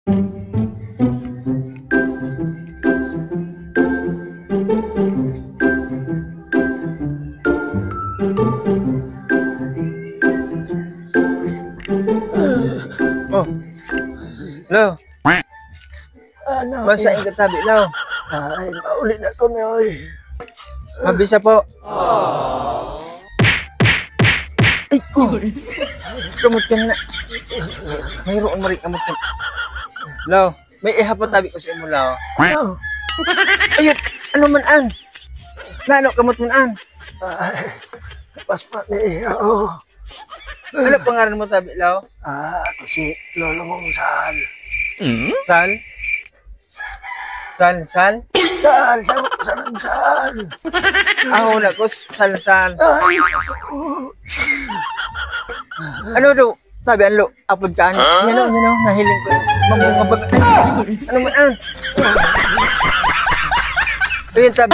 Oh. Lo. Ano? Masaing katabi, Lo. Ay, maulit na kami, oy. Mabisa po. Ay, ko. Kamot ka na. Mayroon mo rin kamot ka. Lo, may iha pa tabi ko sa imo, Lo. Ano? Ayun, ano man ang? Nano, kamot man ang? Ay, paspa ni, oo. Ano pangalan mo tabi, Lo? Ako si Lolo mong Sal. Sal? Sal? Sal, Sal. Ako na ko, Sal. Ay, Ano daw? Sabi, ang lo, apod ka, ano? Yan o, nahiling ko. Mamungabag. Ay, ano man ang? Ayun, tabi.